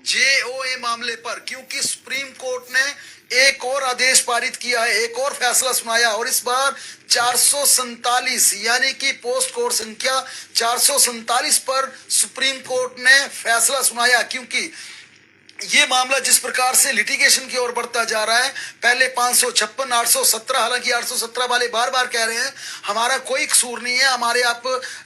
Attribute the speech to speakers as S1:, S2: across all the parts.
S1: JOA मामले पर, क्योंकि सुप्रीम कोर्ट ने एक और आदेश पारित किया है, एक और फैसला सुनाया, और इस बार 447 यानी कि पोस्ट कोर्ट संख्या 447 पर सुप्रीम कोर्ट ने फैसला सुनाया। क्योंकि ये मामला जिस प्रकार से लिटिगेशन की ओर बढ़ता जा रहा है, पहले 556, 817, हालांकि 817 वाले बार बार कह रहे हैं हमारा कोई कसूर नहीं है, हमारे आप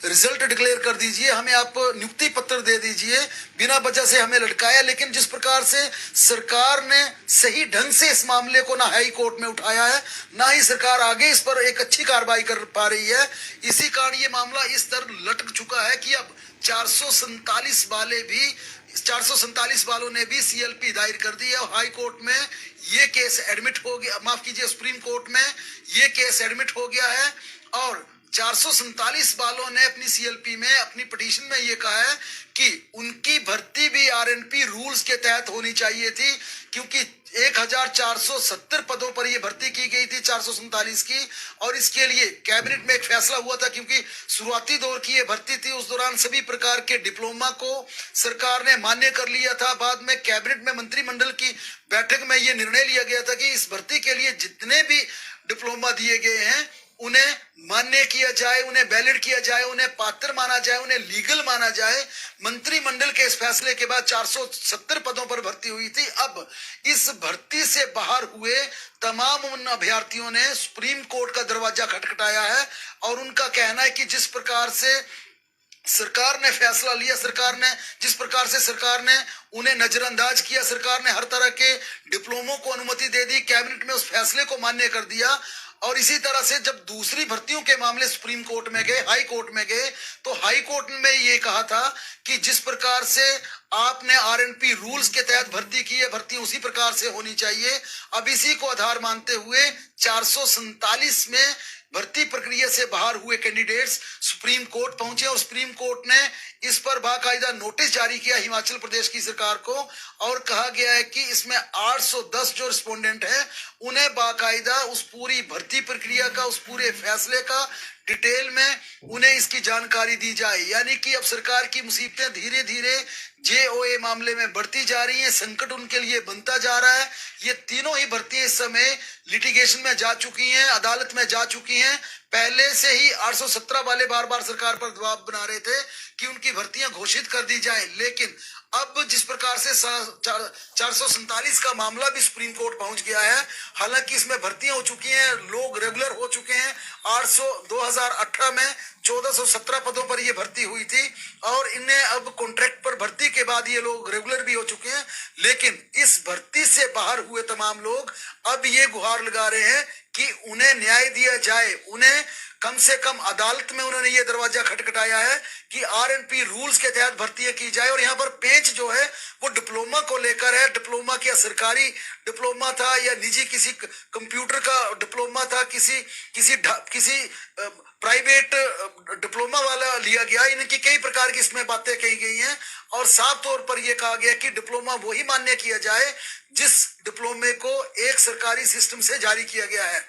S1: रिजल्ट डिक्लेयर कर दीजिए, हमें आप नियुक्ति पत्र दे दीजिए, बिना वजह से हमें लटकाया। लेकिन जिस प्रकार से सरकार ने सही ढंग से इस मामले को ना हाई कोर्ट में उठाया है, ना ही सरकार आगे इस पर एक अच्छी कार्रवाई कर पा रही है, इसी कारण ये मामला इस तरह लटक चुका है कि अब 447 वालों ने भी सीएलपी दायर कर दी है। हाई कोर्ट में ये केस एडमिट हो गया, माफ कीजिए, सुप्रीम कोर्ट में ये केस एडमिट हो गया है, और 447 वालों ने अपनी सीएलपी में, अपनी पिटीशन में ये कहा है कि उनकी भर्ती भी आरएनपी रूल्स के तहत होनी चाहिए थी, क्योंकि 1470 पदों पर यह भर्ती की गई थी 447 की, और इसके लिए कैबिनेट में एक फैसला हुआ था, क्योंकि शुरुआती दौर की यह भर्ती थी, उस दौरान सभी प्रकार के डिप्लोमा को सरकार ने मान्य कर लिया था। बाद में कैबिनेट में मंत्रिमंडल की बैठक में यह निर्णय लिया गया था कि इस भर्ती के लिए जितने भी डिप्लोमा दिए गए हैं उन्हें मान्य किया जाए, उन्हें वैलिड किया जाए, उन्हें पात्र माना जाए, उन्हें लीगल माना जाए। मंत्रिमंडल के इस फैसले के बाद 470 पदों पर भर्ती हुई थी। अब इस भर्ती से बाहर हुए तमाम उन अभ्यर्थियों ने सुप्रीम कोर्ट का दरवाजा खटखटाया है, और उनका कहना है कि जिस प्रकार से सरकार ने फैसला लिया, जिस प्रकार से सरकार ने उन्हें नजरअंदाज किया, सरकार ने हर तरह के डिप्लोमों को अनुमति दे दी, कैबिनेट में उस फैसले को मान्य कर दिया। और इसी तरह से जब दूसरी भर्तियों के मामले सुप्रीम कोर्ट में गए, हाई कोर्ट में गए, तो हाई कोर्ट में ये कहा था कि जिस प्रकार से आपने आरएनपी रूल्स के तहत भर्ती की है, भर्ती उसी प्रकार से होनी चाहिए। अब इसी को आधार मानते हुए 447 में भर्ती प्रक्रिया से बाहर हुए कैंडिडेट्स सुप्रीम कोर्ट पहुंचे, और सुप्रीम कोर्ट ने इस पर बाकायदा नोटिस जारी किया हिमाचल प्रदेश की सरकार को, और कहा गया है कि इसमें 810 जो रिस्पोंडेंट हैं उन्हें बाकायदा उस पूरी भर्ती प्रक्रिया का, उस पूरे फैसले का डिटेल में उन्हें इसकी जानकारी दी जाए। यानी कि अब सरकार की मुसीबतें धीरे धीरे जेओए मामले में बढ़ती जा रही हैं, संकट उनके लिए बनता जा रहा है। ये तीनों ही भर्तियां इस समय लिटिगेशन में जा चुकी हैं, अदालत में जा चुकी हैं। पहले से ही 817 वाले बार बार सरकार पर दबाव बना रहे थे कि उनकी भर्तियां घोषित कर दी जाए, लेकिन अब जिस प्रकार से 447 का मामला भी सुप्रीम कोर्ट पहुंच गया है, हालांकि इसमें भर्तियां हो चुकी हैं, लोग रेगुलर हो चुके हैं। 2018 में 1417 पदों पर यह भर्ती हुई थी, और इन्हें अब कॉन्ट्रैक्ट पर भर्ती के बाद ये लोग रेगुलर भी हो चुके हैं। लेकिन इस भर्ती से बाहर हुए तमाम लोग अब ये गुहार लगा रहे हैं कि उन्हें न्याय दिया जाए, उन्हें कम से कम अदालत में उन्होंने ये दरवाजा खटखटाया है कि आरएनपी रूल्स के तहत भर्तियां की जाए। और यहाँ पर पेच जो है वो डिप्लोमा को लेकर है। डिप्लोमा क्या सरकारी डिप्लोमा था या निजी किसी कंप्यूटर का डिप्लोमा था, किसी प्राइवेट डिप्लोमा वाला लिया गया, इनकी कई प्रकार की इसमें बातें कही गई हैं, और साफ तौर पर यह कहा गया कि डिप्लोमा वही मान्य किया जाए जिस डिप्लोमे को एक सरकारी सिस्टम से जारी किया गया है।